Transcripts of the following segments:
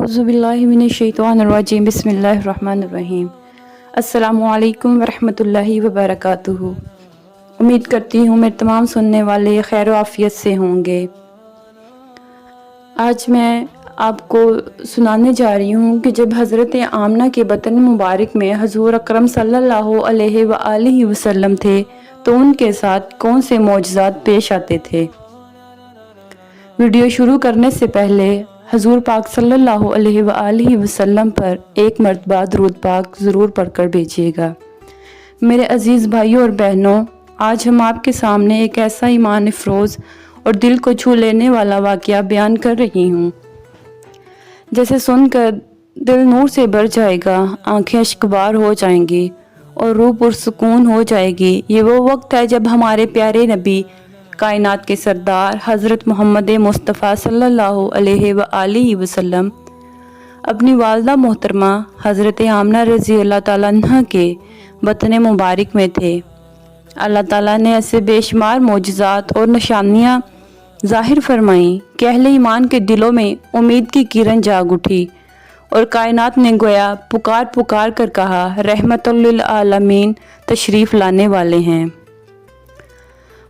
औज़ुबिल्लाहि मिनश्शैतानिर्रजीम बिस्मिल्लाहिर्रहमानिर्रहीम। अस्सलामु अलैकुम वरहमतुल्लाहि वबरकातुहू। उम्मीद करती हूँ मेरे तमाम सुनने वाले खैर आफियत से होंगे। आज मैं आपको सुनाने जा रही हूँ कि जब हज़रत आमना के बतन मुबारक में हुज़ूर अकरम सल्लल्लाहु अलैहि वसल्लम थे तो उनके साथ कौन से मौजज़ात पेश आते थे। वीडियो शुरू करने से पहले हुज़ूर पाक सल्लल्लाहु अलैहि वसल्लम पर एक मरतबा दुरूद पाक ज़रूर पढ़कर भेजिएगा। मेरे अज़ीज़ भाइयों और बहनों, आज हम आपके सामने एक ऐसा ईमान अफरोज़ और दिल को छू लेने वाला वाक़या बयान कर रही हूँ जैसे सुनकर दिल नूर से भर जाएगा, आंखें अश्कबार हो जाएंगी और रूह पुरसुकून हो जाएगी। ये वो वक्त है जब हमारे प्यारे नबी कायनात के सरदार हज़रत मोहम्मद मुस्तफ़ा सल्लल्लाहु अलैहि वसल्लम अपनी वालदा मोहतरमा हज़रत आमना रज़ी अल्लाह ताला अन्हा के वतन मुबारक में थे। अल्लाह ताला ने ऐसे बेशुमार मोजज़ात और निशानियाँ ज़ाहिर फरमाई कि अहले ईमान के दिलों में उम्मीद की किरण जाग उठी और कायनात ने गोया पुकार पुकार कर कहा, रहमतुल लिल आलमीन तशरीफ़ लाने वाले हैं।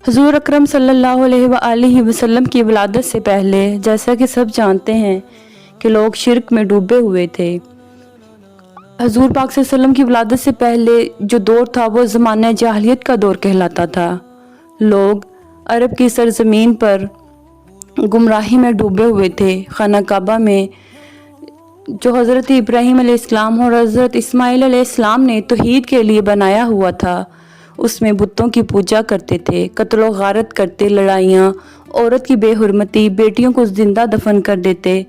हुज़ूर अकरम सल्लल्लाहु अलैहि वसल्लम की विलादत से पहले जैसा कि सब जानते हैं कि लोग शिर्क में डूबे हुए थे। हुज़ूर पाक सल्लल्लाहु अलैहि वसल्लम की विलादत से पहले जो दौर था वो ज़माना जाहिलियत का दौर कहलाता था। लोग अरब की सरज़मीन पर गुमराही में डूबे हुए थे। खाना काबा में जो हज़रत इब्राहीम अलैहिस्सलाम और हज़रत इस्माईल अलैहिस्सलाम ने तौहीद के लिए बनाया हुआ था, उसमें बुतों की पूजा करते थे, कत्ल गारत करते, लड़ाइयाँ, औरत की बेहुरमती, बेटियों को जिंदा दफन कर देते,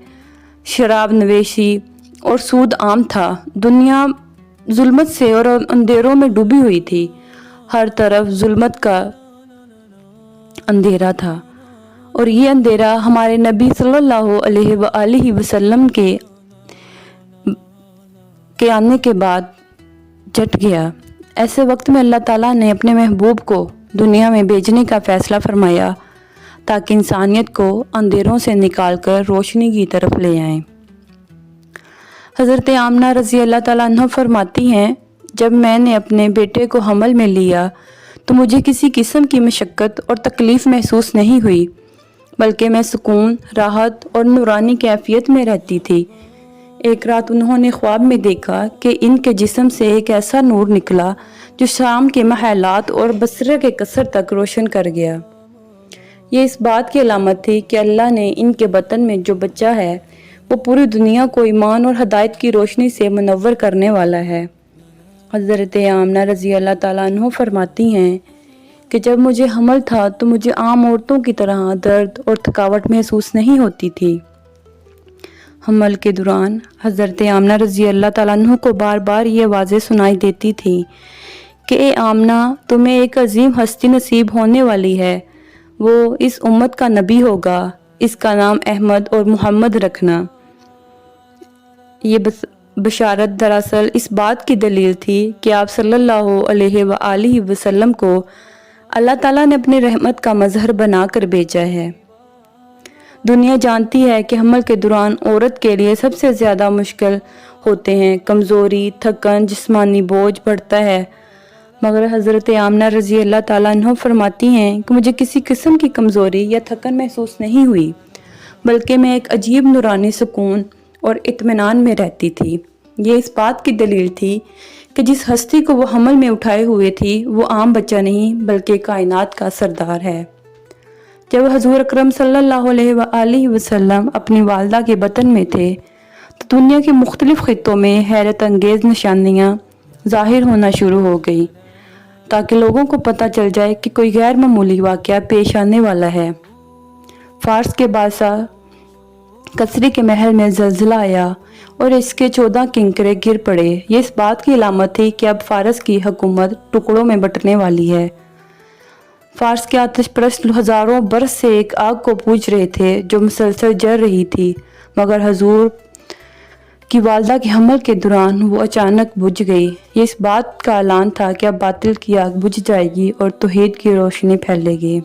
शराब नवेशी और सूद आम था। दुनिया जुल्मत से और अंधेरों में डूबी हुई थी। हर तरफ जुल्मत का अंधेरा था और ये अंधेरा हमारे नबी सल्लल्लाहु अलैहि वसल्लम के आने के बाद जट गया। ऐसे वक्त में अल्लाह ताला ने अपने महबूब को दुनिया में भेजने का फ़ैसला फरमाया ताकि इंसानियत को अंधेरों से निकालकर रोशनी की तरफ ले आए। हज़रत आमना रज़ी अल्लाह ताला अन्हा फरमाती हैं, जब मैंने अपने बेटे को हमल में लिया तो मुझे किसी किस्म की मशक्क़त और तकलीफ़ महसूस नहीं हुई, बल्कि मैं सुकून, राहत और नूरानी कैफियत में रहती थी। एक रात उन्होंने ख्वाब में देखा कि इनके जिस्म से एक ऐसा नूर निकला जो शाम के महलात और बसरा के कसर तक रोशन कर गया। ये इस बात की अलामत थी कि अल्लाह ने इनके बतन में जो बच्चा है वो पूरी दुनिया को ईमान और हदायत की रोशनी से मुनव्वर करने वाला है। हज़रत आमना रज़ी अल्लाह ताला अन्हा फरमाती हैं कि जब मुझे हमल था तो मुझे आम औरतों की तरह दर्द और थकावट महसूस नहीं होती थी। हमल के दौरान हज़रत आमना रज़ी अल्लाह ताला अन्हा को बार बार ये आवाज़ें सुनाई देती थी कि ए आमना, तुम्हें एक अजीम हस्ती नसीब होने वाली है। वो इस उम्मत का नबी होगा, इसका नाम अहमद और मोहम्मद रखना। ये बशारत दरअसल इस बात की दलील थी कि आप सल्लल्लाहु अलैहि वसल्लम को अल्लाह ताला ने अपनी रहमत का मज़हर बनाकर भेजा है। दुनिया जानती है कि हमल के दौरान औरत के लिए सबसे ज़्यादा मुश्किल होते हैं, कमज़ोरी, थकन, जिस्मानी बोझ बढ़ता है, मगर हज़रत आमना रज़ी अल्लाह ताला अन्हा फरमाती हैं कि मुझे किसी किस्म की कमज़ोरी या थकन महसूस नहीं हुई, बल्कि मैं एक अजीब नूरानी सुकून और इत्मीनान में रहती थी। ये इस बात की दलील थी कि जिस हस्ती को वो हमल में उठाए हुए थी वो आम बच्चा नहीं बल्कि कायनात का सरदार है। जब हुज़ूर अकरम सल्लल्लाहु अलैहि वसल्लम अपनी वालदा के बतन में थे तो दुनिया के मुख्तलिफ़ ख़ित्तों में हैरत अंगेज़ निशानियाँ ज़ाहिर होना शुरू हो गई ताकि लोगों को पता चल जाए कि कोई गैर मामूली वाक़या पेश आने वाला है। फ़ारस के बादशाह कसरी के महल में ज़लज़ला आया और इसके 14 किंकरे गिर पड़े। ये इस बात की अलामत थी कि अब फ़ारस की हुकूमत टुकड़ों में बंटने वाली है। फ़ारस के आतिश परस्त हज़ारों बरस से एक आग को पूज रहे थे जो मुसलसल जल रही थी, मगर हुज़ूर की वालदा के हमल के दौरान वो अचानक बुझ गई। ये इस बात का ऐलान था कि अब बातिल की आग बुझ जाएगी और तौहीद की रोशनी फैलेगी।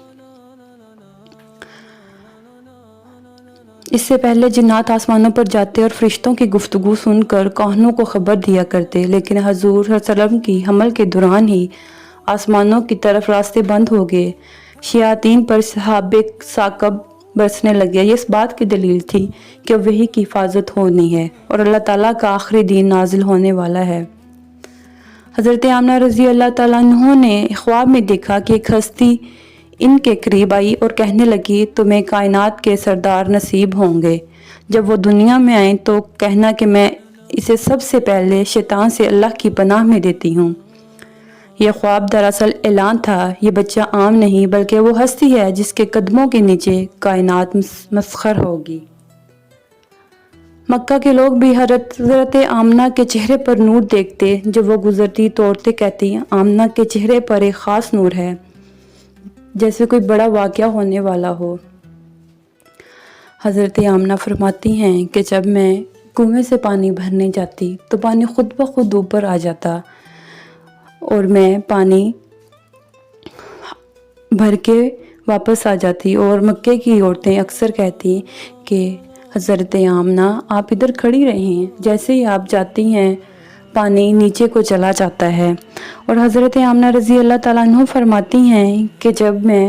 اس سے پہلے جنات آسمانوں پر جاتے اور فرشتوں کی گفتگو سن کر کوہنوں کو خبر دیا کرتے، لیکن حضور صلی اللہ علیہ وسلم کی حمل کے دوران ہی آسمانوں کی طرف راستے بند ہو گئے، شیاطین پر سحاب ثاقب برسنے لگے۔ یہ اس بات کی دلیل تھی کہ وحی کی حفاظت ہونی ہے اور اللہ تعالیٰ کا آخری دین نازل ہونے والا ہے۔ حضرت آمنہ رضی اللہ تعالیٰ عنہ نے خواب میں دیکھا کہ ایک ہستی ان کے قریب آئی اور کہنے لگی تمہیں کائنات کے سردار نصیب ہوں گے۔ جب وہ دنیا میں آئیں تو کہنا کہ میں اسے سب سے پہلے شیطان سے اللہ کی پناہ میں دیتی ہوں۔ یہ خواب دراصل اعلان تھا، یہ بچہ عام نہیں بلکہ وہ ہستی ہے جس کے قدموں کے نیچے کائنات مسخر ہوگی۔ مکہ کے لوگ بھی حضرت آمنہ کے چہرے پر نور دیکھتے، جب وہ گزرتی تو عورتیں کہتی آمنہ کے چہرے پر ایک خاص نور ہے، جیسے کوئی بڑا واقعہ ہونے والا ہو۔ حضرت آمنہ فرماتی ہیں کہ جب میں کنویں سے پانی بھرنے جاتی تو پانی خود بخود اوپر آ جاتا اور میں پانی بھر کے واپس آ جاتی، اور مکے کی عورتیں اکثر کہتی کہ حضرت آمنہ آپ ادھر کھڑی رہیں، جیسے ہی آپ جاتی ہیں پانی نیچے کو چلا جاتا ہے۔ اور حضرت آمنہ رضی اللہ تعالیٰ عنہ فرماتی ہیں کہ جب میں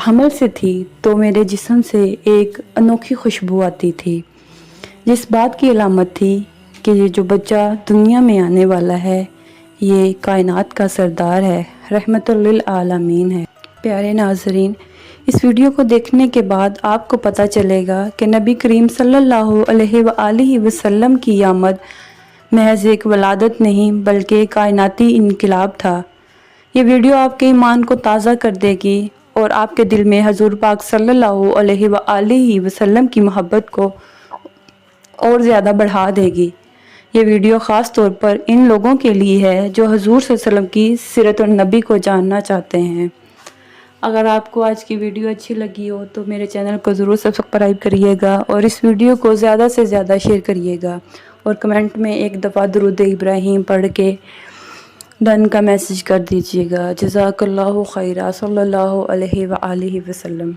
حمل سے تھی تو میرے جسم سے ایک انوکھی خوشبو آتی تھی، جس بات کی علامت تھی کہ یہ جو بچہ دنیا میں آنے والا ہے یہ کائنات کا سردار ہے، رحمت للعالمین ہے۔ پیارے ناظرین، اس ویڈیو کو دیکھنے کے بعد آپ کو پتہ چلے گا کہ نبی کریم صلی اللہ علیہ وآلہ وسلم کی آمد محض ایک ولادت نہیں بلکہ کائناتی انقلاب تھا۔ یہ ویڈیو آپ کے ایمان کو تازہ کر دے گی اور آپ کے دل میں حضور پاک صلی اللہ علیہ وآلہ وسلم کی محبت کو اور زیادہ بڑھا دے گی۔ یہ ویڈیو خاص طور پر ان لوگوں کے لیے ہے جو حضور صلی اللہ علیہ وسلم کی سیرت النبی کو جاننا چاہتے ہیں۔ اگر آپ کو آج کی ویڈیو اچھی لگی ہو تو میرے چینل کو ضرور سبسکرائب کریے گا اور اس ویڈیو کو زیادہ سے زیادہ شیئر کریے گا، اور کمنٹ میں ایک دفعہ درود ابراہیم پڑھ کے ڈن کا میسج کر دیجیے گا۔ جزاک اللہ خیرہ، صلی اللہ علیہ وآلہ وسلم۔